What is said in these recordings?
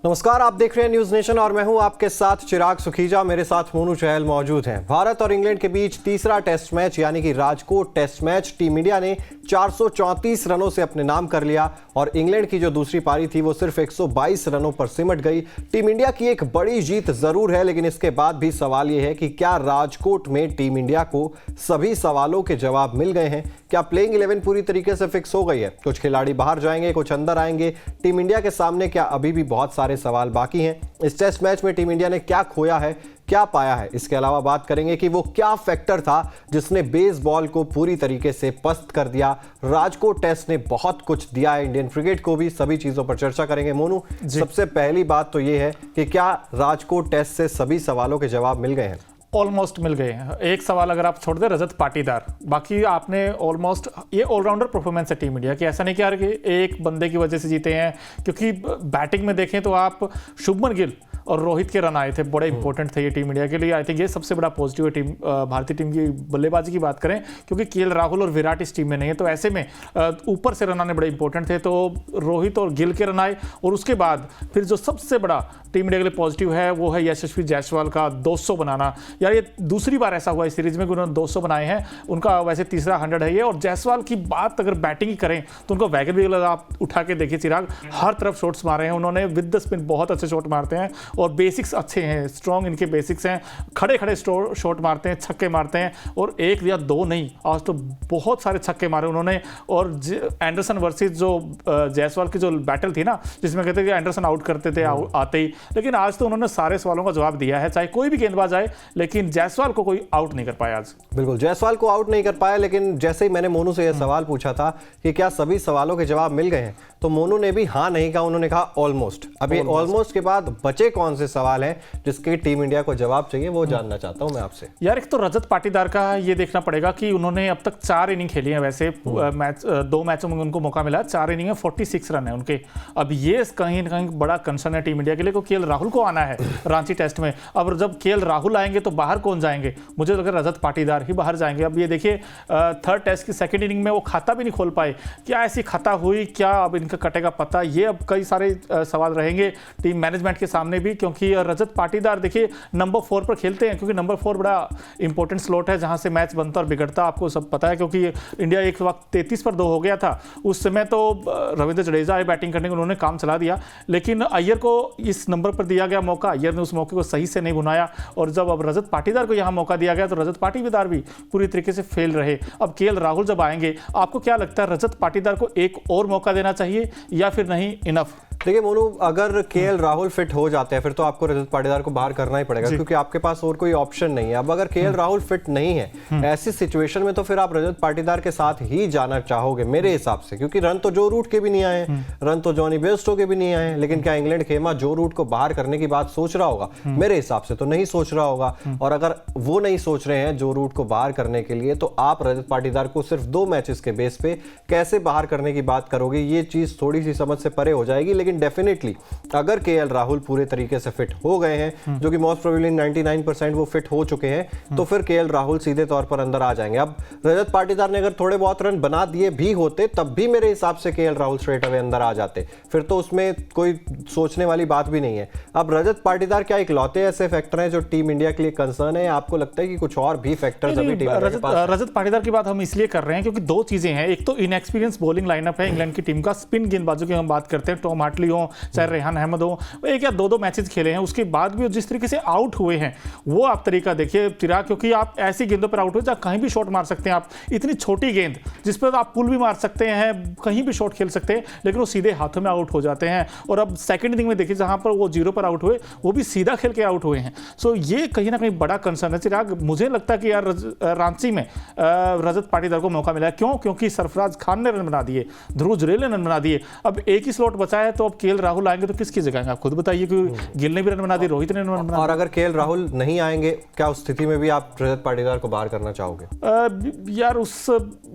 नमस्कार, आप देख रहे हैं न्यूज नेशन और मैं हूं आपके साथ चिराग सुखीजा। मेरे साथ मोनू चहल मौजूद हैं। भारत और इंग्लैंड के बीच तीसरा टेस्ट मैच यानी कि Rajkot test match team India ने 434 रनों से अपने नाम कर लिया और इंग्लैंड की जो दूसरी पारी थी वो सिर्फ 122 रनों पर सिमट गई। टीम इंडिया की एक बड़ी जीत जरूर है, लेकिन इसके बाद भी सवाल यह है कि क्या राजकोट में टीम इंडिया को सभी सवालों के जवाब मिल गए हैं? क्या प्लेइंग 11 पूरी तरीके से फिक्स हो गई है? कुछ खिलाड़ी बाहर जाएंगे, कुछ अंदर आएंगे। टीम इंडिया के सामने क्या अभी भी बहुत सारे सवाल बाकी हैं? इस टेस्ट मैच में टीम इंडिया ने क्या खोया है, क्या पाया है? इसके अलावा बात करेंगे कि वो क्या फैक्टर था जिसने बेसबॉल को पूरी तरीके से पस्त कर दिया। राजकोट टेस्ट ने बहुत कुछ दिया है इंडियन क्रिकेट को भी। सभी चीजों पर चर्चा करेंगे। मोनू, सबसे पहली बात तो ये है कि क्या राजकोट टेस्ट से सभी सवालों के जवाब मिल गए हैं? ऑलमोस्ट मिल गए हैं। एक सवाल अगर आप छोड़ दें, रजत पाटीदार, बाकी आपने ऑलमोस्ट, ये ऑलराउंडर परफॉर्मेंस है टीम इंडिया की। ऐसा नहीं कि यार कि एक बंदे की वजह से जीते हैं, क्योंकि बैटिंग में देखें तो आप शुभमन गिल और रोहित के रन आए थे, बड़े इंपॉर्टेंट थे ये टीम इंडिया के लिए। आई थिंक ये सबसे बड़ा पॉजिटिव है टीम भारतीय टीम की बल्लेबाजी की बात करें, क्योंकि केएल राहुल और विराट इस टीम में नहीं है, तो ऐसे में ऊपर से रन आने बड़े इंपॉर्टेंट थे। तो रोहित और गिल के रन आए, और उसके बाद फिर जो सबसे बड़ा टीम इंडिया के लिए पॉजिटिव है वो है यशस्वी जायसवाल का 200 बनाना। यार ये दूसरी बार ऐसा हुआ इस सीरीज में कि उन्होंने 200 बनाए हैं, उनका वैसे तीसरा 100 है ये। और जायसवाल की बात अगर बैटिंग ही करें तो उनका वैगन भी आप उठा के देखिए चिराग, हर तरफ शॉट्स मारे हैं उन्होंने, विद द स्पिन बहुत अच्छे शॉट मारते हैं और बेसिक्स अच्छे हैं, स्ट्रॉन्ग इनके बेसिक्स हैं, खड़े खड़े शॉट मारते हैं, छक्के मारते हैं, और एक या दो नहीं, आज तो बहुत सारे छक्के मारे उन्होंने। और एंडरसन वर्सेस जो जायसवाल की जो बैटल थी ना, जिसमें कहते हैं कि एंडरसन आउट करते थे आते ही, लेकिन आज तो उन्होंने सारे सवालों का जवाब दिया है, चाहे कोई भी गेंदबाज आए, लेकिन जायसवाल को कोई आउट नहीं कर पाया आज। बिल्कुल, जायसवाल को आउट नहीं कर पाया। लेकिन जैसे ही मैंने मोनू से यह सवाल पूछा था कि क्या सभी सवालों के जवाब मिल गए हैं, तो मोनू ने भी हाँ नहीं कहा, उन्होंने कहा ऑलमोस्ट। अब ये ऑलमोस्ट के बाद बचे कौन से सवाल हैं जिसके टीम इंडिया को जवाब चाहिए, वो जानना चाहता हूं मैं आपसे। यार एक तो रजत पाटीदार का ये देखना पड़ेगा कि उन्होंने अब तक 4 इनिंग खेली है। वैसे मैच 2 मैचों में उनको मौका मिला, 4 इनिंग में 46 रन है उनके। अब ये कहीं ना कहीं बड़ा कंसर्न है टीम इंडिया के लिए, क्योंकि केएल राहुल को आना है रांची टेस्ट में। अब जब केएल राहुल आएंगे तो बाहर कौन जाएंगे? मुझे लग रहा है रजत पाटीदार ही बाहर जाएंगे। अब ये देखिए, थर्ड टेस्ट की सेकंड इनिंग में वो खाता भी नहीं खोल पाए, क्या ऐसी खाता हुई, क्या अब इनका कटेगा पता? ये अब कई सारे सवाल रहेंगे टीम मैनेजमेंट के सामने भी, क्योंकि रजत पाटीदार देखिए नंबर 4 पर खेलते हैं, क्योंकि नंबर 4 बड़ा इंपॉर्टेंट स्लॉट है जहां से मैच बनता और बिगड़ता, आपको सब पता है। क्योंकि इंडिया एक वक्त 33 पर 2 हो गया था, उस समय तो रविंद्र जडेजा आए बैटिंग करने को, उन्होंने काम चला दिया, लेकिन अय्यर को इस नंबर पर दिया गया मौका, अय्यर ने उस मौके को सही से नहीं बुनाया, और जब अब रजत पाटीदार को यहां मौका दिया गया तो रजत पाटीदार भी पूरी तरीके से फेल रहे। अब केएल राहुल जब आएंगे, आपको क्या लगता है रजत पाटीदार को एक और मौका देना चाहिए या फिर नहीं, इनफ? देखिए मोनू, अगर केएल राहुल फिट हो जाते हैं फिर तो आपको रजत पाटीदार को बाहर करना ही पड़ेगा, क्योंकि आपके पास और कोई ऑप्शन नहीं है। अब अगर केएल राहुल फिट नहीं है ऐसी सिचुएशन में, तो फिर आप रजत पाटीदार के साथ ही जाना चाहोगे मेरे हिसाब से, क्योंकि रन तो जो रूट के भी नहीं आए, रन तो जॉनी बेयरस्टो के भी नहीं आए। लेकिन क्या इंग्लैंड खेमा जो रूट को बाहर करने की बात सोच रहा होगा? मेरे हिसाब से तो नहीं सोच रहा होगा। और अगर वो नहीं सोच रहे हैं जो रूट को बाहर करने के लिए, तो आप रजत पाटीदार को सिर्फ 2 मैचेस के बेस पे कैसे बाहर करने की बात करोगे? ये चीज थोड़ी सी समझ से परे हो जाएगी। लेकिन डेफिनेटली अगर केएल राहुल पूरे तरीके से फिट हो गए हैं, जो कि मोस्ट प्रोबेबली 99% वो फिट हो चुके हैं, तो फिर केएल राहुल सीधे तौर पर अंदर आ जाएंगे। अब रजत पाटीदार ने अगर थोड़े बहुत रन बना दिए भी होते, तब भी मेरे हिसाब से केएल राहुल स्ट्रेट अवे अंदर आ जाते, फिर तो उसमें कोई सोचने वाली बात भी नहीं है। अब रजत पाटीदार क्या इकलौते ऐसे फैक्टर हैं जो टीम इंडिया के लिए कंसर्न है? आपको लगता है कि कुछ और भी फैक्टर्स अभी टीम इंडिया के पास? रजत पाटीदार की बात हम इसलिए कर रहे हैं क्योंकि 2 चीजें हैं। एक तो इनएक्सपीरियंस बॉलिंग लाइनअप है इंग्लैंड की टीम का, स्पिन गेंदबाजों की हम बात करते हैं, टॉम हार्टली हो चाहे रेहान अहमद हो, एक या 2 मैचेस खेले हैं, उसके बाद भी जिस तरीके से आउट हुए हैं वो आप तरीका देखिए चिराग, क्योंकि आप ऐसी गेंदों पर आउट हुए जहां कहीं भी शॉट मार सकते हैं आप। इतनी छोटी गेंद जिस पर आप पुल भी मार सकते हैं, कहीं भी शॉट खेल सकते हैं, लेकिन वो सीधे हाथों में आउट हो जाते हैं। और अब सेकंड इनिंग में देखिए जहां पर वो 0 पर आउट हुए, वो भी सीधा खेल के आउट हुए हैं। सो ये कहीं ना कहीं बड़ा कंसर्न है चिराग। मुझे लगता है कि यार रांची में रजत पाटीदार को मौका मिला है। क्यों? क्योंकि सरफराज खान ने रन बना दिए, ध्रुव जुरेल ने रन बना दिए, अब एक ही स्लॉट बचा है, तो अब केएल राहुल आएंगे तो किसकी जगह? आप खुद बताइए, क्योंकि गिल ने भी रन बना दिए, रोहित ने रन बना दिए। और अगर केएल राहुल नहीं आएंगे, क्या उस स्थिति में भी आप रजत पाटीदार को बाहर करना चाहोगे? यार उस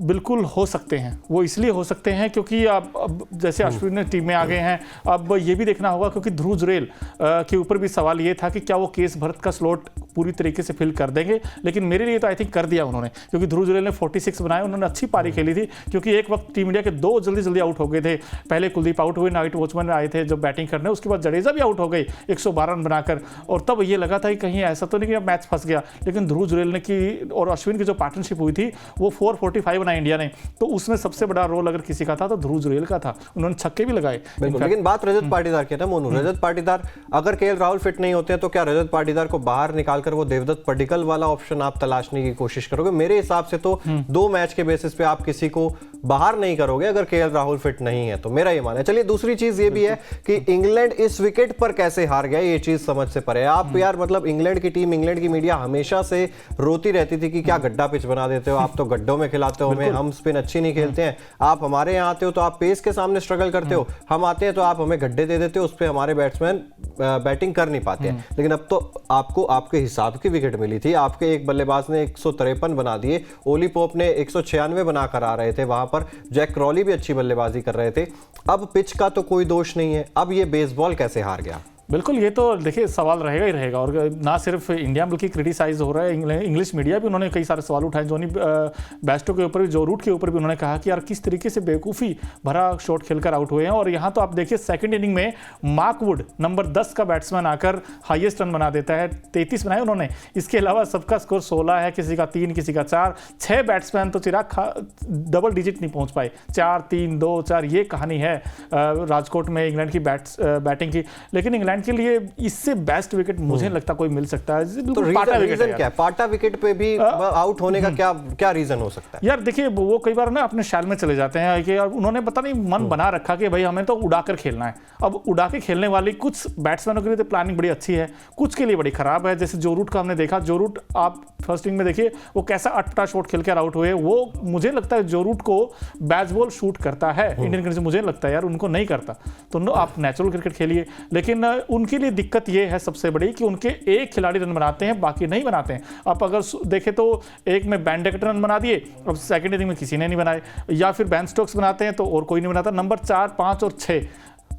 बिल्कुल हो सकते हैं, वो इसलिए हो सकते हैं क्योंकि अब जैसे अश्विन ने टीम में आ गए हैं, अब ये भी देखना होगा, क्योंकि ध्रुव जुरेल के ऊपर भी सवाल ये था कि क्या वो केस भरत का स्लॉट पूरी तरीके से फिल कर देंगे, लेकिन मेरे लिए तो आई थिंक कर दिया उन्होंने, क्योंकि ध्रुव जुरेल ने 46 बनाए, उन्होंने अच्छी पारी खेली थी, क्योंकि एक वक्त टीम इंडिया के 2 जल्दी आउट हो गए थे। पहले कुलदीप आउट हुए, नाइट वॉचमैन आए थे जब बैटिंग करने, उसके बाद जडेजा भी आउट हो गए 112 रन बनाकर, और तब ये लगा था कि कहीं ऐसा तो नहीं कि मैच फंस गया, लेकिन ध्रुव जुरेल ने की और अश्विन की जो पार्टनरशिप हुई थी वो 445 बनाई इंडिया ने, तो उसमें सबसे बड़ा रोल अगर किसी का था तो ध्रुव जुरेल का था, उन्होंने छक्के भी लगाए। बिल्कुल, लेकिन बात रजत पाटीदार की है ना मोनू, रजत पाटीदार अगर केएल राहुल फिट नहीं होते हैं तो क्या रजत पाटीदार को बाहर निकालकर वो देवदत्त पडिक्कल वाला ऑप्शन आप तलाशने की कोशिश करोगे? मेरे हिसाब से तो 2 मैच के बेसिस पे आप किसी को बाहर नहीं करोगे अगर केएल राहुल फिट नहीं है, तो मेरा ये मानना है। चलिए, दूसरी चीज ये भी है कि इंग्लैंड इस विकेट पर कैसे हार गया, ये चीज समझ से परे है। आप यार मतलब इंग्लैंड की टीम, इंग्लैंड की मीडिया हमेशा से रोती रहती थी कि क्या गड्ढा पिच बना देते हो आप, तो गड्ढों में खिलाते हो हमें, हम स्पिन अच्छी नहीं खेलते हैं, आप हमारे यहाँ आते हो तो आप पेस के सामने स्ट्रगल करते हो, हम आते हैं तो आप हमें गड्ढे दे देते हो, उस पर हमारे बैट्समैन बैटिंग कर नहीं पाते हैं। लेकिन अब तो आपको आपके हिसाब की विकेट मिली थी, आपके एक बल्लेबाज ने 153 बना दिए, ओली पोप ने 196 बनाकर आ रहे थे, वहां पर जैक क्रॉली भी अच्छी बल्लेबाजी कर रहे थे। अब पिच का तो कोई दोष नहीं है, अब ये बेसबॉल कैसे हार गया? बिल्कुल, ये तो देखिए सवाल रहेगा ही रहेगा, और ना सिर्फ इंडिया बल्कि क्रिटिसाइज हो रहा है, इंग्लिश मीडिया भी उन्होंने कई सारे सवाल उठाए, जोनी बेस्टो के ऊपर भी, जो रूट के ऊपर भी उन्होंने कहा कि यार किस तरीके से बेवकूफ़ी भरा शॉट खेलकर आउट हुए हैं। और यहाँ तो आप देखिए सेकंड इनिंग में मार्क वुड नंबर 10 का बैट्समैन आकर हाईएस्ट रन बना देता है, 33 बनाए उन्होंने। इसके अलावा सबका स्कोर 16 है, किसी का 3, किसी का 4, 6 बैट्समैन तो चिराग डबल डिजिट नहीं पहुंच पाए, 4, 3, 2, 4, ये कहानी है राजकोट में इंग्लैंड की बैटिंग की। लेकिन इंग्लैंड के लिए इससे बेस्ट विकेट मुझे लगता कोई मिल सकता है, तो रीजन क्या है? पाटा विकेट पे भी आउट होने का क्या रीजन हो सकता है? यार देखिए, वो कई बार ना अपने शैल में चले जाते हैं कि उन्होंने पता नहीं मन बना रखा कि भाई हमें तो उड़ाकर खेलना है। अब उड़ा के खेलने वाली कुछ बैट्समैनों के लिए तो प्लानिंग बड़ी अच्छी है, कुछ के लिए बड़ी खराब है। जैसे जो रूट का हमने देखा, जो रूट आप फर्स्ट इनिंग में देखिए वो कैसा अटपटा शॉट खेलकर आउट हुए, वो मुझे लगता है जो रूट को बैट्सबॉल शूट करता है इंडियन क्रिकेट, मुझे लगता है यार उनको नहीं करता, तो आप नेचुरल क्रिकेट खेलिए। लेकिन उनके लिए दिक्कत ये है सबसे बड़ी कि उनके एक खिलाड़ी रन बनाते हैं, बाकी नहीं बनाते हैं। आप अगर देखें तो एक में बैन डेकेट रन बना दिए, अब सेकंड इनिंग में किसी ने नहीं बनाए, या फिर बैन स्टोक्स बनाते हैं तो और कोई नहीं बनाता। नंबर 4, 5 और 6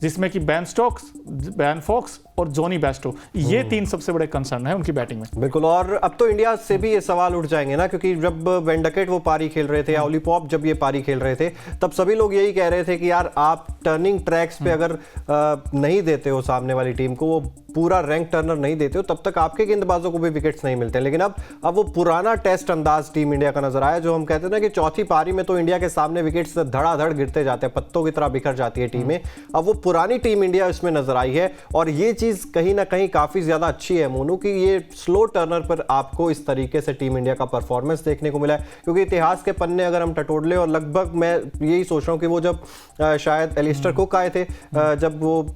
जिसमें कि बैन स्टोक्स, बैन फॉक्स और जोनी बेस्टो, ये 3 सबसे बड़े कंसर्न है उनकी बैटिंग में। बिल्कुल, और अब तो इंडिया से भी ये सवाल उठ जाएंगे ना, क्योंकि जब वेंडकेट वो पारी खेल रहे थे या ओली पॉप जब ये पारी खेल रहे थे, तब सभी लोग यही कह रहे थे कि यार आप टर्निंग ट्रैक्स पे अगर नहीं देते हो सामने वाली टीम को, वो पूरा रैंक टर्नर नहीं देते हो, तब तक आपके गेंदबाजों को भी विकेट्स नहीं मिलते। लेकिन अब वो पुराना टेस्ट अंदाज टीम इंडिया का नजर आया, जो हम कहते हैं ना कि चौथी पारी में तो इंडिया के सामने विकेट्स धड़ाधड़ गिरते जाते हैं, पत्तों की तरह बिखर जाती है टीमें। अब वो पुरानी टीम इंडिया इसमें नजर आई है, और ये चीज कहीं ना कहीं काफी ज्यादा अच्छी है मोनू, कि ये स्लो टर्नर पर आपको इस तरीके से टीम इंडिया का परफॉर्मेंस देखने को मिला है। क्योंकि इतिहास के पन्ने अगर हम टटोल लें, और लगभग मैं यही सोच रहा हूं कि वो जब शायद एलिस्टर कुक आए थे, जब वो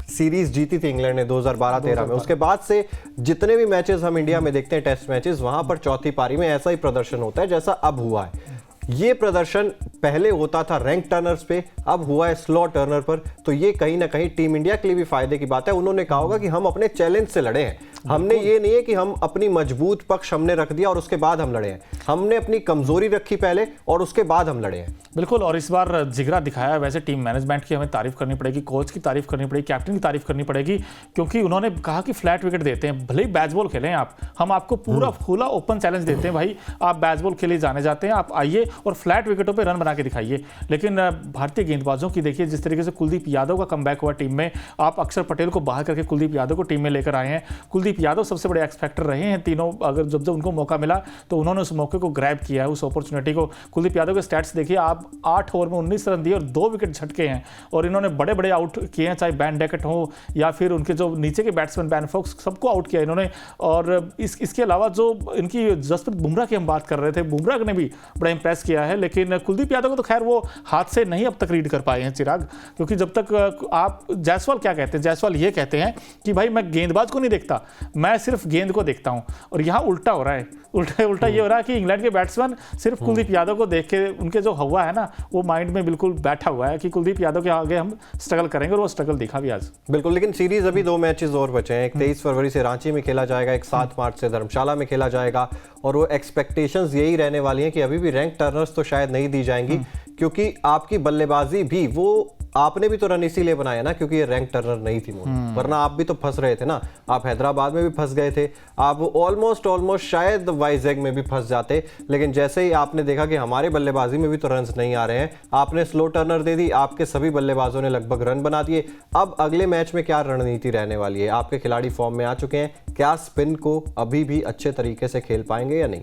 सीरीज जीती थी इंग्लैंड ने 2012-13 में, उसके बाद से जितने भी मैचेस हम इंडिया में देखते हैं टेस्ट मैचेस, वहां पर चौथी पारी में ऐसा ही प्रदर्शन होता है जैसा अब हुआ है। ये प्रदर्शन पहले होता था रैंक टर्नर्स पे, अब हुआ है स्लो टर्नर पर, तो ये कहीं ना कहीं टीम इंडिया के लिए भी फायदे की बात है। उन्होंने कहा होगा कि हम अपने चैलेंज से लड़े हैं, हमने ये नहीं है कि हम अपनी मजबूत पक्ष हमने रख दिया और उसके बाद हम लड़े हैं, हमने अपनी कमजोरी रखी पहले और उसके बाद हम लड़े हैं। बिल्कुल, और इस बार जिगरा दिखाया। वैसे टीम मैनेजमेंट की हमें तारीफ करनी पड़ेगी, कोच की तारीफ करनी पड़ेगी, कैप्टन की तारीफ करनी पड़ेगी, क्योंकि उन्होंने कहा कि फ्लैट विकेट देते हैं, भले ही बैट्सबॉल खेलें आप, हम आपको पूरा खुला ओपन चैलेंज देते हैं भाई, आप बैट्सबॉल के लिए जाने जाते हैं, आप आइए और फ्लैट विकेटों पे रन बना के दिखाइए। लेकिन भारतीय गेंदबाजों की देखिए, जिस तरीके से कुलदीप यादव का कमबैक हुआ टीम में, आप अक्षर पटेल को बाहर करके कुलदीप यादव को टीम में लेकर आए हैं। कुलदीप यादव सबसे बड़े एक्स फैक्टर रहे हैं तीनों, अगर जब उनको मौका मिला तो उन्होंने उस मौके को ग्रैब किया है, उस अपॉर्चुनिटी को। कुलदीप यादव के स्टैट्स देखिए आप, 8 ओवर में 19 रन दिए और 2 विकेट झटके हैं, और इन्होंने बड़े बड़े आउट किए हैं, चाहे बैन डेकेट हो या फिर उनके जो नीचे के बैट्समैन बैन फॉक्स, सबको आउट किया इन्होंने। और इसके अलावा जो इनकी जसप्रीत बुमराह की हम बात कर रहे थे, बुमराह ने भी बड़ा इंप्रेस किया है। लेकिन कुलदीप यादव को तो खैर वो हाथ से नहीं अब तक रीड कर पाए हैं चिराग, क्योंकि जब तक आप, जायसवाल क्या कहते हैं, जायसवाल ये कहते हैं कि भाई मैं गेंदबाज को नहीं देखता, मैं सिर्फ गेंद को देखता हूं। और यहाँ उल्टा हो रहा है, उल्टा ये हो रहा है कि इंग्लैंड के बैट्समैन सिर्फ कुलदीप यादव को देख के, उनके जो हवा है ना वो माइंड में बिल्कुल बैठा हुआ है कि कुलदीप यादव के आगे हम स्ट्रगल करेंगे, और वो स्ट्रगल दिखा भी आज। बिल्कुल, लेकिन सीरीज अभी 2 मैचेस और बचे हैं। एक 23 फरवरी से रांची में खेला जाएगा, एक 7 मार्च से धर्मशाला में खेला जाएगा, और वो एक्सपेक्टेशंस यही रहने वाली हैं कि अभी भी रैंक टर्नर्स तो शायद नहीं दी जाएंगी, क्योंकि आपकी बल्लेबाजी भी वो आपने भी तो रन इसीलिए बनाया ना क्योंकि ये रैंक टर्नर नहीं थी मोइन, वरना आप भी तो फंस रहे थे ना। आप हैदराबाद में भी फंस गए थे, आप ऑलमोस्ट शायद वाइजैग में भी फंस जाते, लेकिन जैसे ही आपने देखा कि हमारे बल्लेबाजी में भी तो रन्स नहीं आ रहे हैं, आपने स्लो टर्नर दे दी, आपके सभी बल्लेबाजों ने लगभग रन बना दिए। अब अगले मैच में क्या रणनीति रहने वाली है? आपके खिलाड़ी फॉर्म में आ चुके हैं, क्या स्पिन को अभी भी अच्छे तरीके से खेल पाएंगे या नहीं?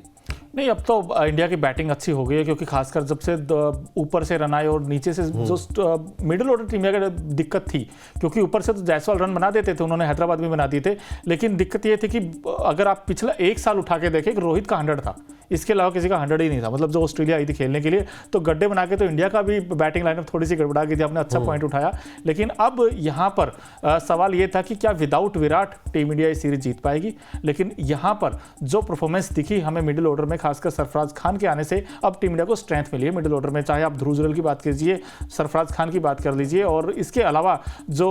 नहीं, अब तो इंडिया की बैटिंग अच्छी हो गई है, क्योंकि खासकर जब से ऊपर से रन आए और नीचे से जो मिडिल ऑर्डर टीम में दिक्कत थी, क्योंकि ऊपर से तो जायसवाल रन बना देते थे, उन्होंने हैदराबाद में बना दिए थे, लेकिन दिक्कत ये थी कि अगर आप पिछला 1 साल उठा के देखें, रोहित का 100 था, इसके अलावा किसी का 100 ही नहीं था। मतलब जो ऑस्ट्रेलिया आई थी खेलने के लिए, तो गड्ढे बना के तो इंडिया का भी बैटिंग लाइनअप थोड़ी सी गड़बड़ा गई थी, आपने अच्छा पॉइंट उठाया। लेकिन अब यहाँ पर सवाल ये था कि क्या विदाउट विराट टीम इंडिया ये सीरीज जीत पाएगी? लेकिन यहाँ पर जो परफॉर्मेंस दिखी हमें मिडिल ऑर्डर में, खासकर सरफराज खान के आने से अब टीम इंडिया को स्ट्रेंथ मिली है मिडिल ऑर्डर में। चाहे आप ध्रुव जुरैल की बात कीजिए, सरफराज खान की बात कर लीजिए, और इसके अलावा जो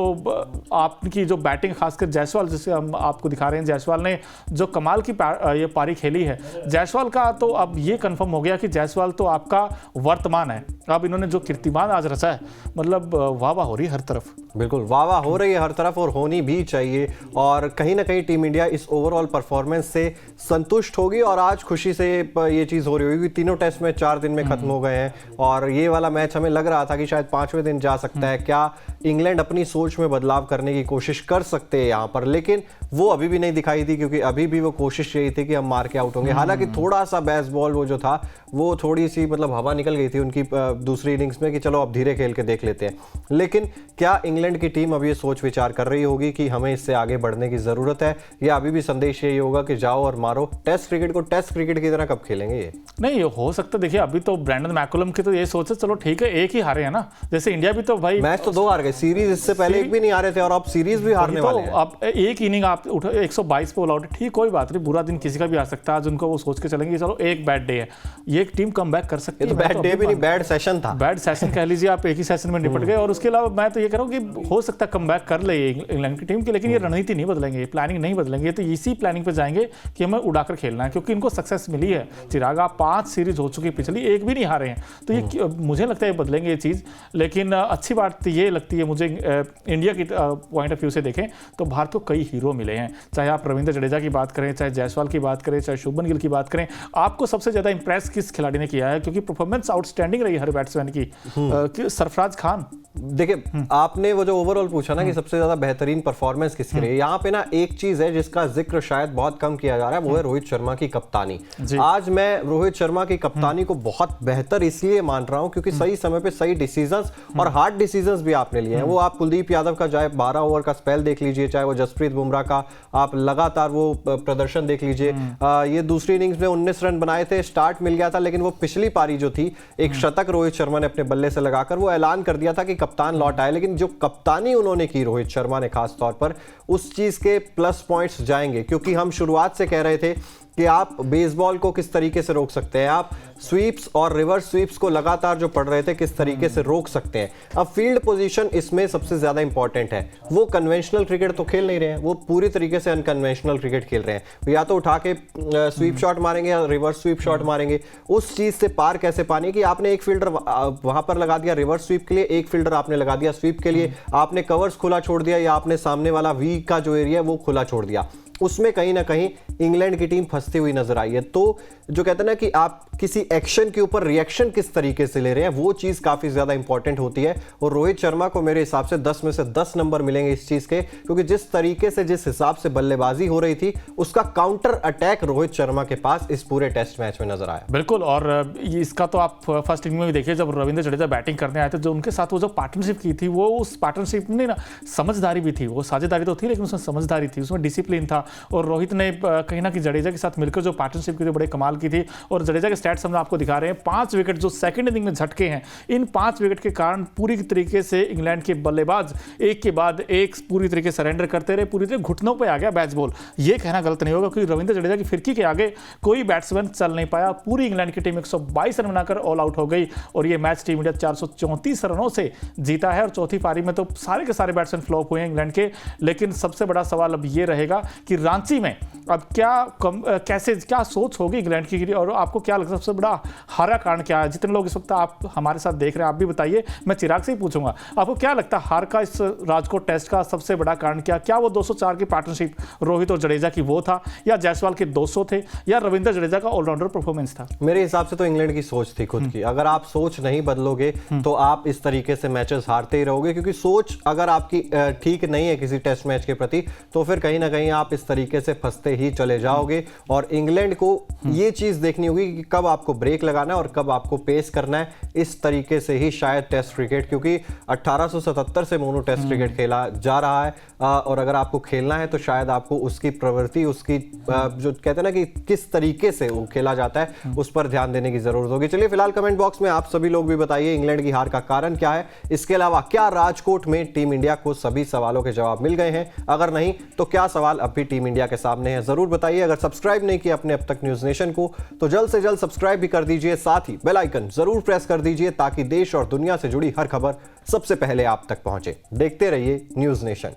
आपकी जो बैटिंग, खासकर जायसवाल, जिसे हम आपको दिखा रहे हैं, जायसवाल ने जो कमाल की ये पारी खेली है। जायसवाल का तो अब ये कंफर्म हो गया कि जायसवाल तो आपका वर्तमान है। अब इन्होंने जो कीर्तिमान आज रचा है, मतलब वाह वाह हो रही है हर तरफ। बिल्कुल वाह वाह हो रही है हर तरफ, और होनी भी चाहिए। और कहीं ना कहीं टीम इंडिया इस ओवरऑल परफॉर्मेंस से संतुष्ट होगी, और आज खुशी से ये चीज़ हो रही होगी। तीनों टेस्ट में 4 दिन में खत्म हो गए हैं, और ये वाला मैच हमें लग रहा था कि शायद 5वें दिन जा सकता है। क्या इंग्लैंड अपनी सोच में बदलाव करने की कोशिश कर सकते हैं यहाँ पर? लेकिन वो अभी भी नहीं दिखाई दी, क्योंकि अभी भी वो कोशिश यही थी कि हम मार के आउट होंगे। हालांकि थोड़ा सा बेसबॉल वो जो था, वो थोड़ी सी मतलब हवा निकल गई थी उनकी दूसरी इनिंग्स में कि चलो अब धीरे खेल के देख लेते हैं। लेकिन क्या इंग्लैंड की टीम अब ये सोच विचार कर रही होगी कि हमें इससे आगे बढ़ने की जरूरत है, या अभी भी संदेश यही होगा कि जाओ और मारो? टेस्ट क्रिकेट को टेस्ट क्रिकेट की तरह कब खेलेंगे ये? नहीं हो सकता। देखिए, अभी तो ब्रैंडन मैकुलम की तो ये सोच है, चलो ठीक है, एक ही हारे है ना। जैसे इंडिया भी तो भाई मैच तो 2 हार गए, सीरीज इससे पहले एक भी नहीं हारे थे, और अब सीरीज भी हारने वाले हैं। अब एक इनिंग आप उठा 122 पे ऑल आउट, ठीक, कोई बात नहीं, बुरा दिन किसी का भी आ सकता है। आज उनको वो सोच के चलेंगे चलो एक बैड डे है, ये एक टीम कम बैक कर सकती है। तो बैड डे भी नहीं, बैड सेशन था, बैड सेशन कह लीजिए आप, एक ही सेशन में निपट गए। और उसके अलावा मैं तो ये कह रहा हूँ कि हो सकता है कम बैक कर ले इंग्लैंड की टीम की, लेकिन ये रणनीति नहीं बदलेंगे, प्लानिंग नहीं बदलेंगे। तो इसी प्लानिंग पे जाएंगे कि हमें उड़ाकर खेलना है, क्योंकि इनको सक्सेस मिली है। चिराग, आप 5 सीरीज हो चुकी, पिछली एक भी नहीं हारे हैं, तो ये मुझे लगता है बदलेंगे ये चीज़। लेकिन अच्छी बात ये लगती है मुझे, इंडिया की पॉइंट ऑफ व्यू से देखें तो भारत को कई हीरो मिले हैं। चाहे आप रविंद्र जडेजा की बात करें, चाहे जायसवाल की बात करें, चाहे शुभमन गिल की बात करें। आपको सबसे ज़्यादा इंप्रेस किस खिलाड़ी ने किया है? क्योंकि परफॉर्मेंस आउटस्टैंडिंग रही हर बैट्समैन की। सरफराज खान, देखिए आपने वो जो ओवरऑल पूछा ना कि सबसे ज्यादा बेहतरीन परफॉर्मेंस किसकी रही है, यहाँ पे ना एक चीज है जिसका जिक्र शायद बहुत कम किया जा रहा है, वो है रोहित शर्मा की कप्तानी। आज मैं रोहित शर्मा की कप्तानी को बहुत बेहतर इसलिए मान रहा हूं क्योंकि सही समय पे सही डिसीजंस और हार्ड डिसीजंस भी आपने लिए हैं। वो आप कुलदीप यादव का चाहे 12 ओवर का स्पेल देख लीजिए, चाहे वो जसप्रीत बुमराह का आप लगातार वो प्रदर्शन देख लीजिए। ये दूसरी इनिंग्स में 19 रन बनाए थे, स्टार्ट मिल गया था, लेकिन वो पिछली पारी जो थी, एक शतक रोहित शर्मा ने अपने बल्ले से लगाकर वो ऐलान कर दिया था कि कप्तान लौट आए। लेकिन जो कप्तानी उन्होंने की रोहित शर्मा ने, खास तौर पर उस चीज के प्लस पॉइंट्स जाएंगे, क्योंकि हम शुरुआत से कह रहे थे कि आप बेसबॉल को किस तरीके से रोक सकते हैं, आप स्वीप्स और रिवर्स स्वीप्स को लगातार जो पढ़ रहे थे किस तरीके से रोक सकते हैं। अब फील्ड पोजीशन इसमें सबसे ज्यादा इंपॉर्टेंट है। वो कन्वेंशनल क्रिकेट तो खेल नहीं रहे हैं, वो पूरी तरीके से अनकन्वेंशनल क्रिकेट खेल रहे हैं। या तो उठा के स्वीप शॉट मारेंगे या रिवर्स स्वीप शॉट मारेंगे। उस चीज से पार कैसे पानी कि आपने एक फील्डर वहां पर लगा दिया रिवर्स स्वीप के लिए, एक फील्डर आपने लगा दिया स्वीप के लिए, आपने कवर्स खुला छोड़ दिया या आपने सामने वाला वी का जो एरिया है वो खुला छोड़ दिया। उसमें कहीं ना कहीं इंग्लैंड की टीम फंसती हुई नजर आई है। तो जो कहते हैं ना कि आप किसी एक्शन के ऊपर रिएक्शन किस तरीके से ले रहे हैं, वो चीज काफी ज्यादा इंपॉर्टेंट होती है। और रोहित शर्मा को मेरे हिसाब से 10 में से 10 नंबर मिलेंगे इस चीज के, क्योंकि जिस तरीके से जिस हिसाब से बल्लेबाजी हो रही थी उसका काउंटर अटैक रोहित शर्मा के पास इस पूरे टेस्ट मैच में नजर आया। बिल्कुल, और इसका तो आप फर्स्ट इनिंग में भी देखिए, जब रविंद्र जडेजा बैटिंग करने आए थे, जो उनके साथ वो जो पार्टनरशिप की थी, वो उस पार्टनरशिप में ना समझदारी भी थी। वो साझेदारी तो थी लेकिन उसमें समझदारी थी, उसमें डिसिप्लिन था। और रोहित ने कहीं ना कहीं जडेजा के साथ मिलकर जो पार्टनरशिप की थी बड़े कमाल की थी। और जडेजा के स्टैट्स हम आपको दिखा रहे हैं, 5 विकेट जो सेकंड इनिंग में झटके हैं, इन 5 विकेट के कारण पूरी तरीके से इंग्लैंड के बल्लेबाज एक के बाद एक पूरी तरीके से सरेंडर करते रहे, पूरी तरह घुटनों पे आ गया बैच बॉल। ये कहना गलत नहीं होगा, क्योंकि रविंद्र जडेजा की फिरकी के आगे कोई बैट्समैन चल नहीं पाया। पूरी इंग्लैंड की टीम 122 रन बनाकर ऑल आउट हो गई, और ये मैच टीम इंडिया 434 रनों से जीता है। और चौथी पारी में तो सारे के सारे बैट्समैन फ्लॉप हुए हैं इंग्लैंड के। लेकिन सबसे बड़ा सवाल अब ये रहेगा कि रांची में अब कैसे क्या सोच होगी इंग्लैंड की, और आपको क्या लगता है सबसे बड़ा हार का कारण क्या है? जितने लोग इस वक्त आप हमारे साथ देख रहे हैं, आप भी बताइए। मैं चिराग से ही पूछूंगा, आपको क्या लगता है हार का इस राजकोट टेस्ट का सबसे बड़ा कारण क्या वो 204 की पार्टनरशिप रोहित और जडेजा की वो था, या जायसवाल के 200 थे, या रविंद्र जडेजा का ऑलराउंडर परफॉर्मेंस था? मेरे हिसाब से तो इंग्लैंड की सोच थी खुद की। अगर आप सोच नहीं बदलोगे तो आप इस तरीके से मैचेस हारते ही रहोगे, क्योंकि सोच अगर आपकी ठीक नहीं है किसी टेस्ट मैच के प्रति तो फिर कहीं ना कहीं आप इस तरीके से फंसते ही चले जाओगे। और इंग्लैंड को ये चीज देखनी होगी कि कब आपको ब्रेक लगाना है और कब आपको पेस करना है। इस तरीके से ही शायद टेस्ट क्रिकेट, क्योंकि 1877 से मोनो टेस्ट क्रिकेट खेला जा रहा है, और अगर आपको खेलना है तो शायद आपको उसकी प्रवृत्ति, उसकी जो कहते हैं ना कि किस तरीके से वो खेला जाता है, उस पर ध्यान देने की जरूरत होगी। चलिए फिलहाल कमेंट बॉक्स में आप सभी लोग भी बताइए इंग्लैंड की हार का कारण क्या है। इसके अलावा क्या राजकोट में टीम इंडिया को सभी सवालों के जवाब मिल गए हैं? अगर नहीं तो क्या सवाल अब भी टीम इंडिया के सामने है, जरूर बताइए। अगर सब्सक्राइब नहीं किया अपने अब तक न्यूज नेशन को तो जल्द से जल्द सब्सक्राइब भी कर दीजिए, साथ ही बेल आइकन जरूर प्रेस कर दीजिए ताकि देश और दुनिया से जुड़ी हर खबर सबसे पहले आप तक पहुंचे। देखते रहिए न्यूज नेशन।